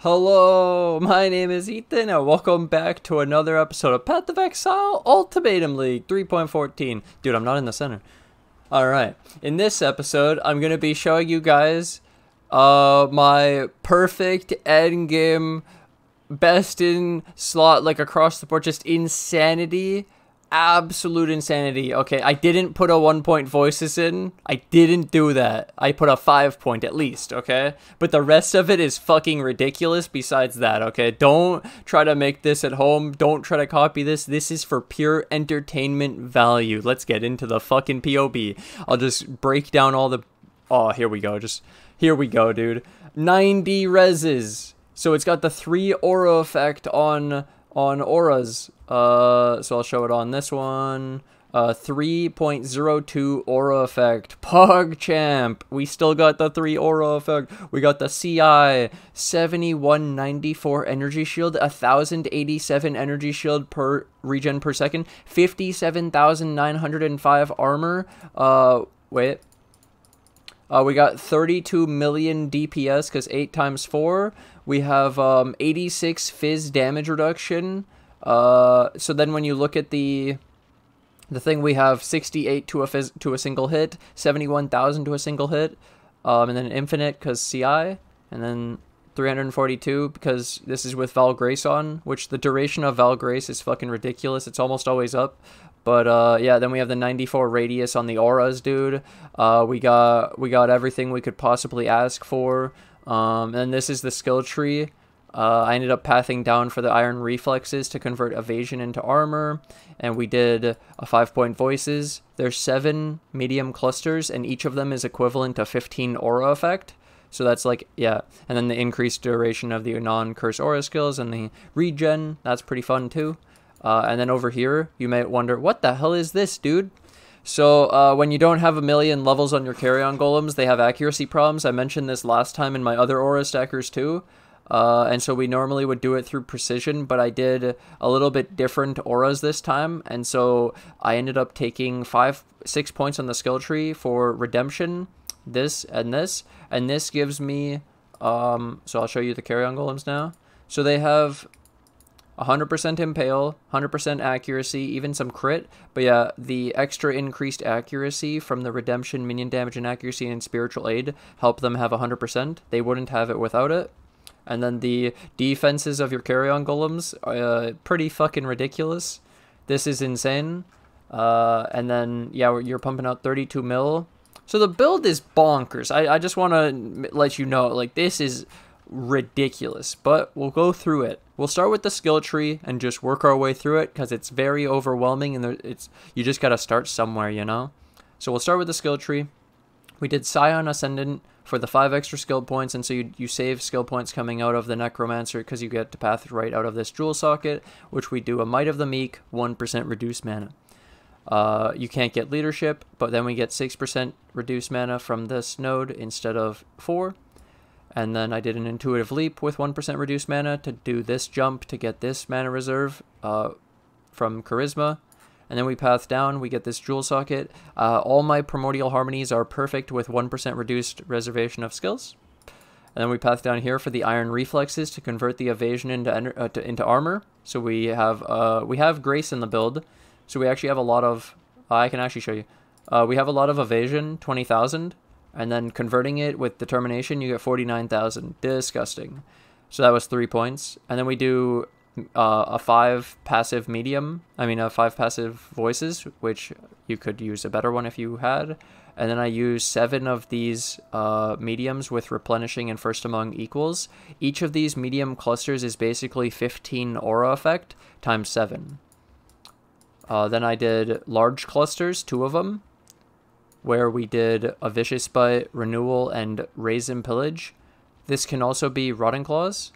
Hello, my name is Ethan, and welcome back to another episode of Path of Exile Ultimatum League 3.14. Dude, I'm not in the center. Alright, in this episode, I'm going to be showing you guys my perfect endgame, best in slot, like across the board, just insanity. Absolute insanity. Okay, I didn't put a 1-point voices in. I didn't do that. I put a 5-point at least, okay? But the rest of it is fucking ridiculous besides that, okay? Don't try to make this at home. Don't try to copy this. This is for pure entertainment value. Let's get into the fucking POB. I'll just break down all the... Oh, here we go. Here we go, dude. 90 reses. So it's got the 3 aura effect on auras. So I'll show it on this one. 3.02 aura effect. PogChamp. We still got the 3 aura effect. We got the CI. 7194 energy shield. 1087 energy shield per regen per second. 57,905 armor. Wait. We got 32 million DPS because 8 times 4. We have 86 fizz damage reduction. So then when you look at the thing, we have 68 to a single hit, 71,000 to a single hit, and then infinite because CI, and then 342 because this is with Val Grace on, which the duration of Val Grace is fucking ridiculous. It's almost always up. But yeah, then we have the 94 radius on the auras, dude. We got everything we could possibly ask for. And this is the skill tree. I ended up pathing down for the Iron Reflexes to convert evasion into armor, and we did a 5-point voices. There's 7 medium clusters, and each of them is equivalent to 15 aura effect. So that's like, yeah. And then the increased duration of the non-curse aura skills and the regen, that's pretty fun too. And then over here, you might wonder, what the hell is this, dude? So when you don't have a million levels on your Carrion Golems, they have accuracy problems. I mentioned this last time in my other aura stackers too. And so we normally would do it through precision, but I did a little bit different auras this time. And so I ended up taking 6 points on the skill tree for redemption, this, and this. And this gives me, so I'll show you the Carrion Golems now. So they have 100% impale, 100% accuracy, even some crit. But yeah, the extra increased accuracy from the redemption, minion damage, and accuracy and spiritual aid help them have 100%. They wouldn't have it without it. And then the defenses of your Carrion Golems are pretty fucking ridiculous. This is insane. And then, yeah, you're pumping out 32 mil. So the build is bonkers. I just want to let you know, like, this is ridiculous. But we'll go through it. We'll start with the skill tree and just work our way through it because it's very overwhelming and you just got to start somewhere, you know? So we'll start with the skill tree. We did Scion Ascendant for the 5 extra skill points, and so you save skill points coming out of the Necromancer because you get to path right out of this jewel socket, which we do a Might of the Meek, 1% reduced mana. You can't get leadership, but then we get 6% reduced mana from this node instead of 4. And then I did an intuitive leap with 1% reduced mana to do this jump to get this mana reserve from Charisma. And then we path down, we get this jewel socket. All my primordial harmonies are perfect with 1% reduced reservation of skills. And then we path down here for the Iron Reflexes to convert the evasion into armor. So we have Grace in the build. So we actually have a lot of... I can actually show you. We have a lot of evasion, 20,000. And then converting it with determination, you get 49,000. Disgusting. So that was 3 points. And then we do a 5 passive medium. I mean, a 5 passive voices, which you could use a better one if you had. And then I use 7 of these mediums with replenishing and first among equals. Each of these medium clusters is basically 15 aura effect times 7. Then I did large clusters, 2 of them, where we did a Vicious Bite, Renewal, and Raise and Pillage. This can also be Rotting Claws,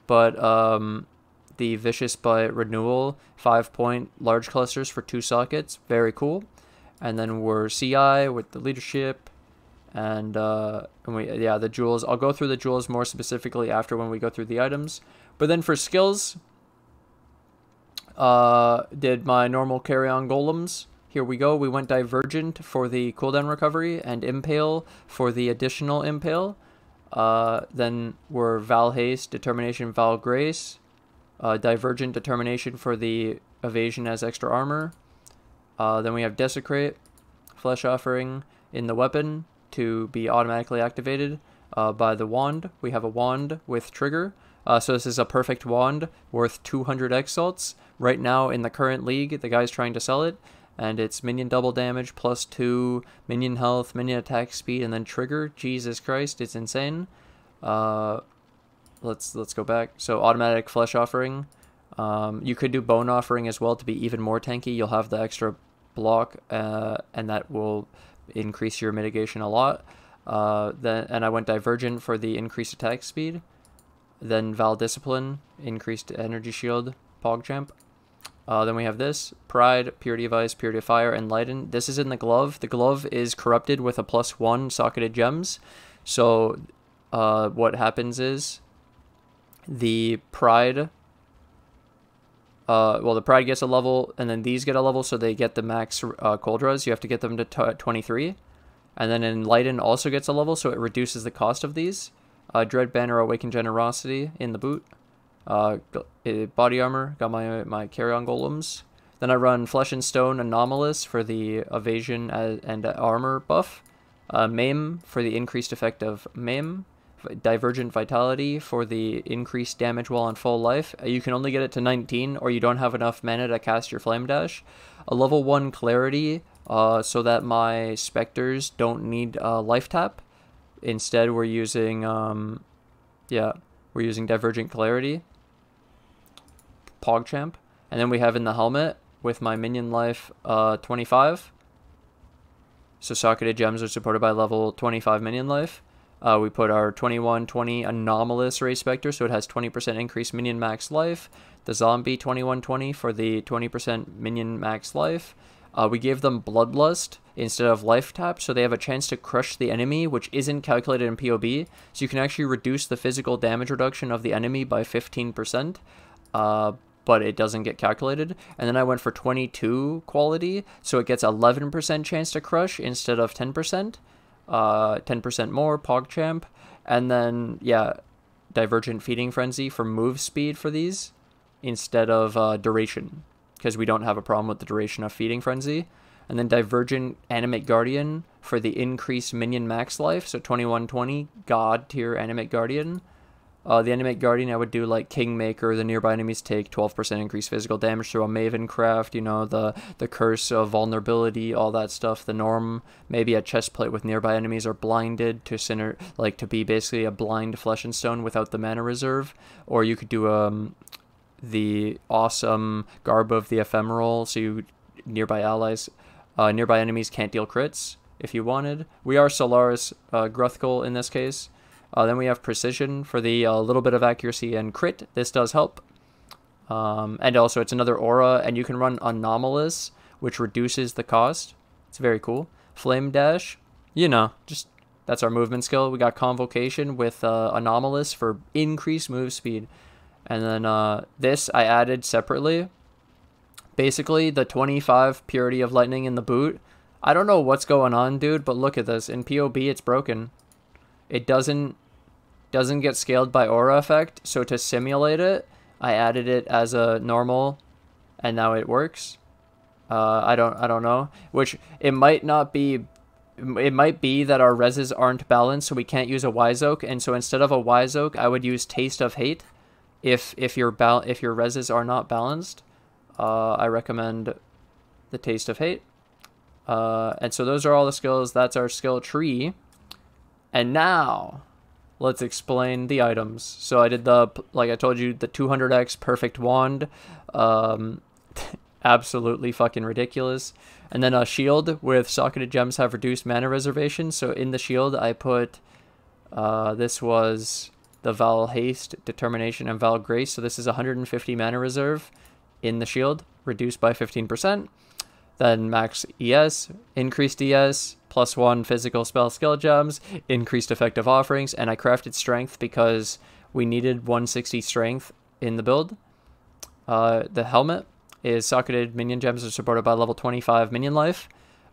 but the Vicious Bite, Renewal, 5-point large clusters for 2 sockets, very cool. And then we're CI with the leadership, and the jewels. I'll go through the jewels more specifically after when we go through the items. But then for skills, did my normal Carrion Golems. Here we go. We went Divergent for the cooldown recovery and Impale for the additional Impale. Then we're Val Haste, Determination, Val Grace. Divergent Determination for the evasion as extra armor. Then we have Desecrate, Flesh Offering in the weapon to be automatically activated by the wand. We have a wand with trigger. So this is a perfect wand worth 200 exalts. Right now in the current league, the guy's trying to sell it. And it's minion double damage, +2, minion health, minion attack speed, and then trigger. Jesus Christ, it's insane. Let's go back. So automatic Flesh Offering. You could do Bone Offering as well to be even more tanky. You'll have the extra block, and that will increase your mitigation a lot. And I went Divergent for the increased attack speed. Then Val Discipline, increased energy shield, PogChamp. Then we have this, Pride, Purity of Ice, Purity of Fire, Enlighten. This is in the glove. The glove is corrupted with a +1 socketed gems. So what happens is the Pride, the Pride gets a level, and then these get a level, so they get the max cold res. You have to get them to 23. And then Enlighten also gets a level, so it reduces the cost of these. Dread Banner, Awaken Generosity in the boot. Body armor, got my Carrion Golems. Then I run Flesh and Stone Anomalous for the evasion and armor buff. Maim for the increased effect of Maim. Divergent Vitality for the increased damage while on full life. You can only get it to 19, or you don't have enough mana to cast your Flame Dash. A level 1 Clarity, so that my Spectres don't need life tap. Instead, we're using, we're using Divergent Clarity. PogChamp. And then we have in the helmet with my minion life 25. So socketed gems are supported by level 25 minion life. We put our 2120 Anomalous Ray Spectre, so it has 20% increased minion max life. The Zombie 2120 for the 20% minion max life. We gave them Bloodlust instead of Life Tap, so they have a chance to crush the enemy, which isn't calculated in PoB. So you can actually reduce the physical damage reduction of the enemy by 15%, but it doesn't get calculated. And then I went for 22 quality, so it gets 11% chance to crush instead of 10%. 10% more, PogChamp. And then, yeah, Divergent Feeding Frenzy for move speed for these instead of duration, because we don't have a problem with the duration of Feeding Frenzy. And then Divergent Animate Guardian for the increased minion max life, so 2120 God tier Animate Guardian. The Animate Guardian I would do like Kingmaker, the nearby enemies take 12% increased physical damage through a Maven craft, you know, the curse of vulnerability, all that stuff, the norm, maybe a chestplate with nearby enemies are blinded to to be basically a blind Flesh and Stone without the mana reserve. Or you could do the awesome Garb of the Ephemeral, so you nearby enemies can't deal crits if you wanted. We are Solaris Gruthkul in this case. Then we have Precision for the little bit of accuracy and crit. This does help. And also it's another aura, and you can run Anomalous, which reduces the cost. It's very cool. Flame Dash, you know, just that's our movement skill. We got Convocation with Anomalous for increased move speed. And then this I added separately. Basically, the 25 Purity of Lightning in the boot. I don't know what's going on, dude, but look at this. In PoB, it's broken. It doesn't get scaled by aura effect, so to simulate it, I added it as a normal, and now it works. I don't know. Which it might not be. It might be that our reses aren't balanced, so we can't use a Wise Oak, and so instead of a Wise Oak, I would use Taste of Hate. If your reses are not balanced, I recommend the Taste of Hate. And so those are all the skills. That's our skill tree. And now, let's explain the items. So I did like I told you, the 200x perfect wand. Absolutely fucking ridiculous. And then a shield with socketed gems have reduced mana reservation. So in the shield, I put, this was the Val Haste, Determination, and Val Grace. So this is 150 mana reserve in the shield, reduced by 15%. Then max ES, increased ES, +1 physical spell skill gems, increased effective offerings, and I crafted strength because we needed 160 strength in the build. The helmet is socketed minion gems are supported by level 25 minion life.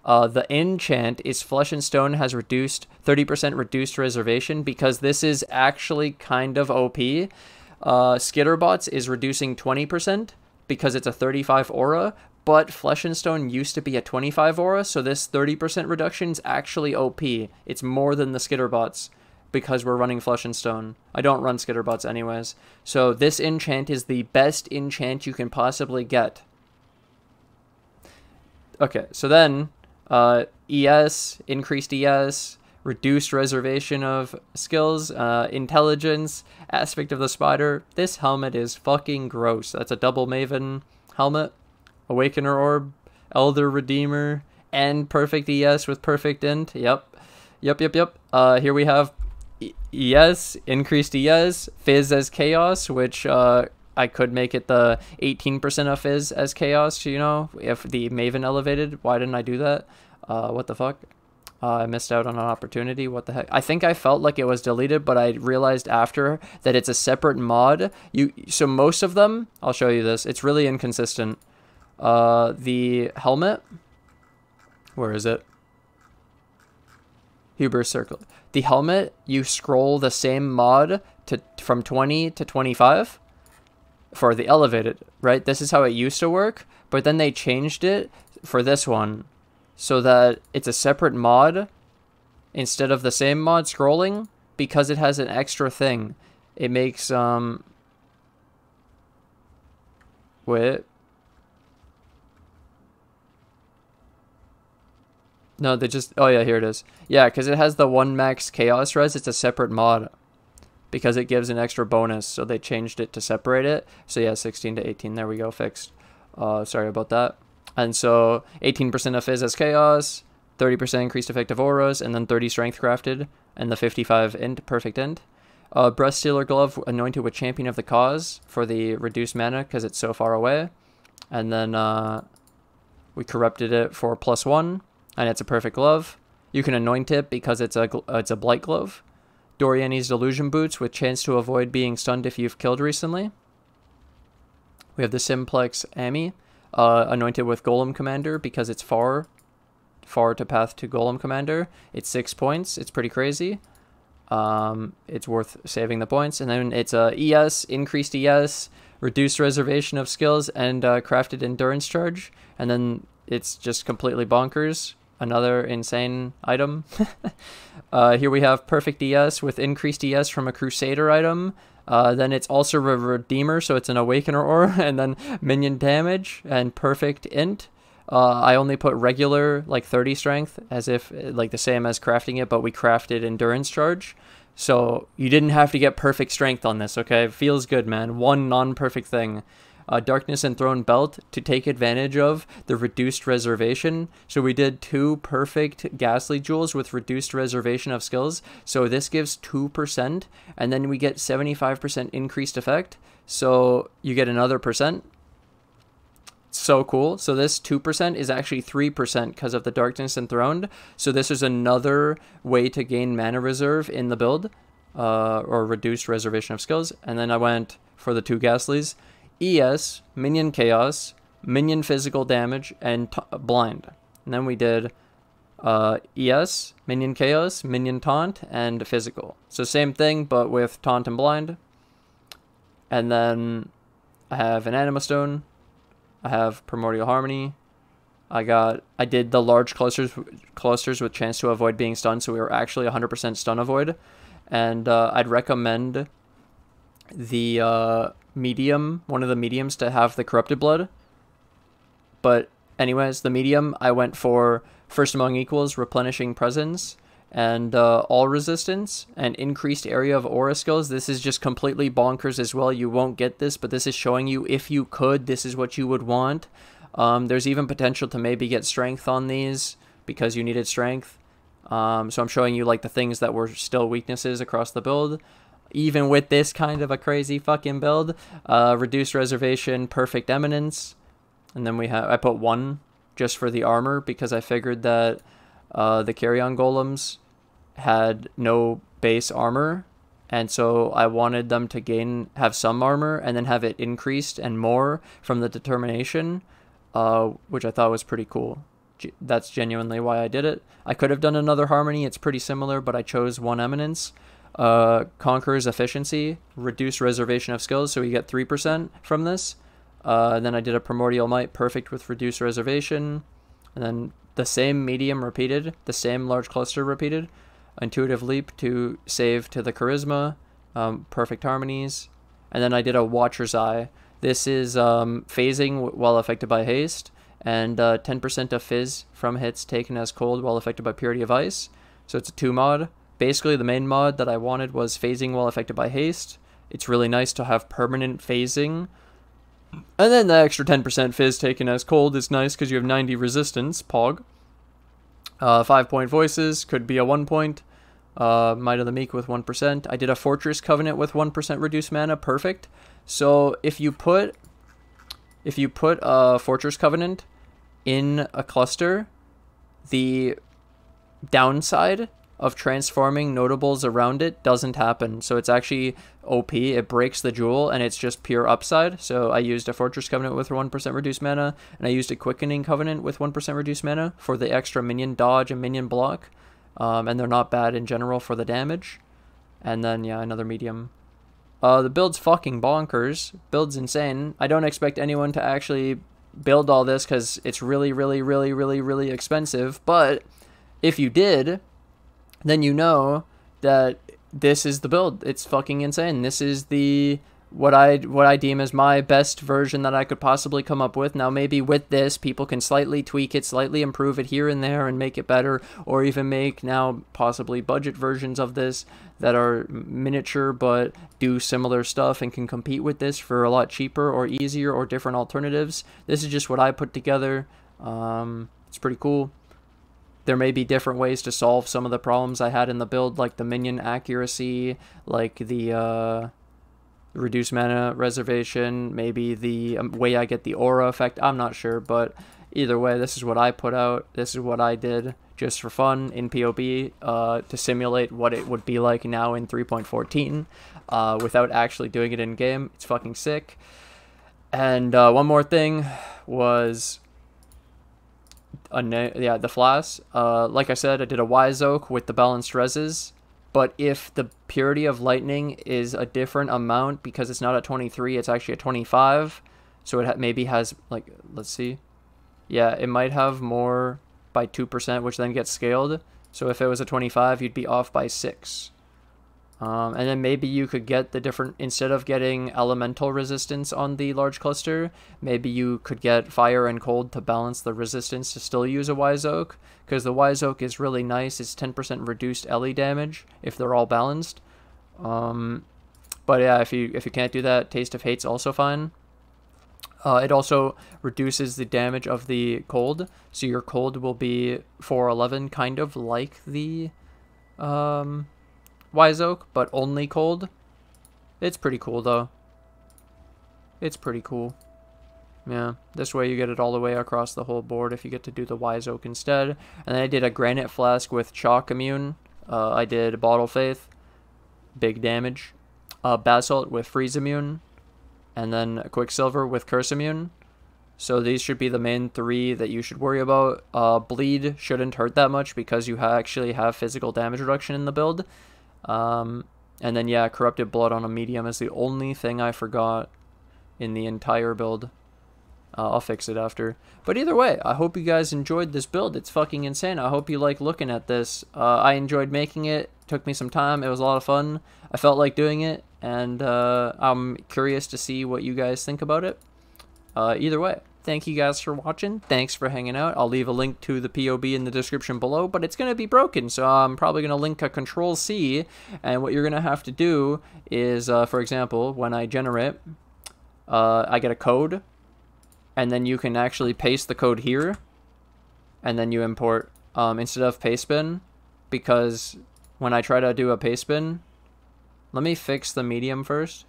The enchant is Flesh and Stone has reduced 30% reduced reservation because this is actually kind of OP. Skitterbots is reducing 20% because it's a 35 aura, but Flesh and Stone used to be a 25 aura, so this 30% reduction is actually OP. It's more than the Skitterbots because we're running Flesh and Stone. I don't run Skitterbots anyways. So this enchant is the best enchant you can possibly get. Okay, so then ES, increased ES, reduced reservation of skills, intelligence, aspect of the spider. This helmet is fucking gross. That's a double Maven helmet, Awakener Orb, Elder Redeemer, and perfect ES with perfect int. Yep. Here we have ES, increased ES, Fizz as Chaos, which I could make it the 18% of Fizz as Chaos, you know, if the Maven elevated. Why didn't I do that? What the fuck? I missed out on an opportunity. What the heck? I think I felt like it was deleted, but I realized after that it's a separate mod. So most of them, I'll show you this. It's really inconsistent. The helmet, where is it? Huber's Circle. The helmet, you scroll the same mod from 20 to 25 for the elevated, right? This is how it used to work, but then they changed it for this one so that it's a separate mod instead of the same mod scrolling because it has an extra thing. It makes, wait. No, they just... Oh, yeah, here it is. Yeah, because it has the 1 max chaos res. It's a separate mod because it gives an extra bonus. So they changed it to separate it. So, yeah, 16 to 18. There we go. Fixed. Sorry about that. And so 18% of Fizz as chaos, 30% increased effective auras, and then 30 strength crafted, and the 55 int, perfect int. Breast Stealer Glove anointed with Champion of the Cause for the reduced mana because it's so far away. And then we corrupted it for +1. And it's a perfect glove. You can anoint it because it's a blight glove. Doriani's Delusion Boots with chance to avoid being stunned if you've killed recently. We have the Simplex Ami, anointed with Golem Commander because it's far to path to Golem Commander. It's 6 points. It's pretty crazy. It's worth saving the points. And then it's a ES, increased ES, reduced reservation of skills, and crafted endurance charge. And then it's just completely bonkers. Another insane item. Here we have perfect ES with increased ES from a Crusader item. Then it's also a Redeemer, so it's an Awakener Ore, and then minion damage and perfect int. I only put regular, like 30 strength, as if like the same as crafting it, but we crafted endurance charge. So you didn't have to get perfect strength on this, okay? Feels good, man. One non-perfect thing. Darkness Enthroned Belt to take advantage of the reduced reservation. So we did 2 perfect Ghastly Jewels with reduced reservation of skills. So this gives 2%, and then we get 75% increased effect. So you get another %. So cool. So this 2% is actually 3% because of the Darkness Enthroned. So this is another way to gain mana reserve in the build, or reduced reservation of skills. And then I went for the 2 Ghastlies. ES, minion chaos, minion physical damage, and blind. And then we did ES, minion chaos, minion taunt, and physical. So same thing, but with taunt and blind. And then I have an Anima Stone. I have Primordial Harmony. I did the large clusters with chance to avoid being stunned, so we were actually 100% stun avoid. And I'd recommend the medium, one of the mediums, to have the Corrupted Blood. But anyways, the medium, I went for First Among Equals, Replenishing Presence, and all resistance, and increased area of aura skills. This is just completely bonkers as well. You won't get this, but this is showing you if you could, this is what you would want. There's even potential to maybe get strength on these because you needed strength. So I'm showing you like the things that were still weaknesses across the build. Even with this kind of a crazy fucking build, reduced reservation, perfect eminence, and then I put 1 just for the armor because I figured that the Carrion Golems had no base armor, and so I wanted them to have some armor and then have it increased and more from the determination, which I thought was pretty cool. That's genuinely why I did it. I could have done another harmony. It's pretty similar, but I chose one eminence. Conqueror's efficiency, reduced reservation of skills, so you get 3% from this. Then I did a primordial might, perfect with reduced reservation. And then the same medium repeated, the same large cluster repeated. Intuitive leap to save to the charisma, perfect harmonies. And then I did a watcher's eye. This is phasing while affected by haste, and 10% of fizz from hits taken as cold while affected by purity of ice. So it's a 2 mod. Basically, the main mod that I wanted was phasing while affected by haste. It's really nice to have permanent phasing. And then the extra 10% fizz taken as cold is nice because you have 90 resistance, pog. 5-point voices, could be a 1 point. Might of the Meek with 1%. I did a Fortress Covenant with 1% reduced mana, perfect. So if you put a Fortress Covenant in a cluster, the downside of transforming notables around it doesn't happen. So it's actually OP, it breaks the jewel, and it's just pure upside. So I used a Fortress Covenant with 1% reduced mana, and I used a Quickening Covenant with 1% reduced mana for the extra minion dodge and minion block. And they're not bad in general for the damage. And then, yeah, another medium. The build's fucking bonkers. Build's insane. I don't expect anyone to actually build all this because it's really, really, really, really, really expensive. But if you did, then you know that this is the build. It's fucking insane. This is the what I deem as my best version that I could possibly come up with. Now maybe with this people can slightly tweak it, slightly improve it here and there and make it better, or even make now possibly budget versions of this that are miniature but do similar stuff and can compete with this for a lot cheaper or easier or different alternatives. This is just what I put together. It's pretty cool. There may be different ways to solve some of the problems I had in the build, like the minion accuracy, like the reduced mana reservation, maybe the way I get the aura effect. I'm not sure, but either way, this is what I put out. This is what I did just for fun in POB to simulate what it would be like now in 3.14 without actually doing it in game. It's fucking sick. And one more thing was the flask. Like I said, I did a Wise Oak with the balanced reses. But if the purity of lightning is a different amount, because it's not at 23, it's actually at 25. So it maybe has, like, let's see. Yeah, it might have more by 2%, which then gets scaled. So if it was a 25, you'd be off by 6. And then maybe you could get the different, instead of getting elemental resistance on the large cluster, maybe you could get fire and cold to balance the resistance to still use a Wise Oak, because the Wise Oak is really nice. It's 10% reduced LE damage if they're all balanced. But yeah, if you can't do that, Taste of Hate's also fine. It also reduces the damage of the cold, so your cold will be 411, kind of like the Wise Oak, but only cold. It's pretty cool though. It's pretty cool. Yeah, this way you get it all the way across the whole board if you get to do the Wise Oak instead. And then I did a Granite Flask with Chalk Immune. I did Bottle Faith, big damage. Basalt with Freeze Immune. And then Quicksilver with Curse Immune. So these should be the main 3 that you should worry about. Bleed shouldn't hurt that much because you actually have physical damage reduction in the build. And then, yeah, Corrupted Blood on a medium is the only thing I forgot in the entire build. I'll fix it after. But either way, I hope you guys enjoyed this build. It's fucking insane. I hope you like looking at this. I enjoyed making it. Took me some time. It was a lot of fun. I felt like doing it. And I'm curious to see what you guys think about it. Either way, thank you guys for watching. Thanks for hanging out. I'll leave a link to the POB in the description below, but it's going to be broken, so I'm probably going to link a Control-C, and what you're going to have to do is, for example, when I generate, I get a code, and then you can actually paste the code here, and then you import instead of paste bin, because when I try to do a paste bin, let me fix the medium first.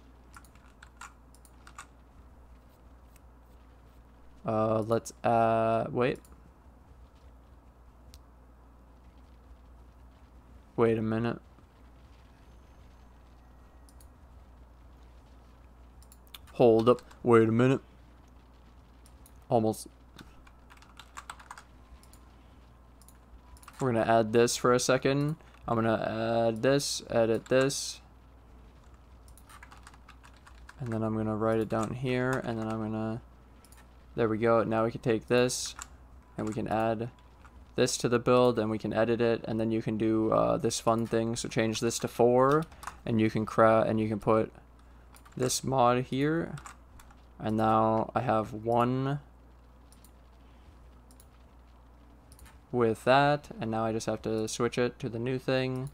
Let's, wait. Wait a minute. Hold up. Wait a minute. Almost. We're going to add this for a second. I'm going to add this, edit this. And then I'm going to write it down here. And then I'm going to... There we go. Now we can take this. And we can add this to the build. And we can edit it. And then you can do this fun thing. So change this to 4. And you can put this mod here. And now I have 1 with that, and now I just have to switch it to the new thing,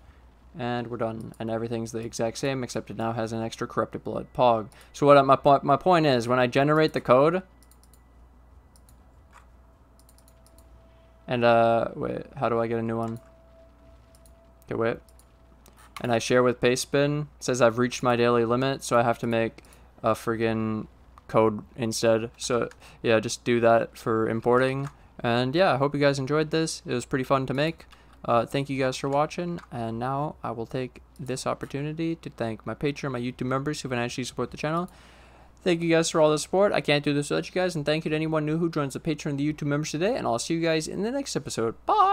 and we're done. And everything's the exact same, except it now has an extra corrupted blood pog. So what my point is, when I generate the code, and wait, how do I get a new one? Okay, wait. And I share with Pastebin, it says I've reached my daily limit, so I have to make a friggin' code instead. So yeah, just do that for importing. And yeah, I hope you guys enjoyed this. It was pretty fun to make. Thank you guys for watching, and now I will take this opportunity to thank my Patreon, my YouTube members who financially support the channel. Thank you guys for all the support. I can't do this without you guys, and thank you to anyone new who joins the Patreon and the YouTube members today, and I'll see you guys in the next episode. Bye!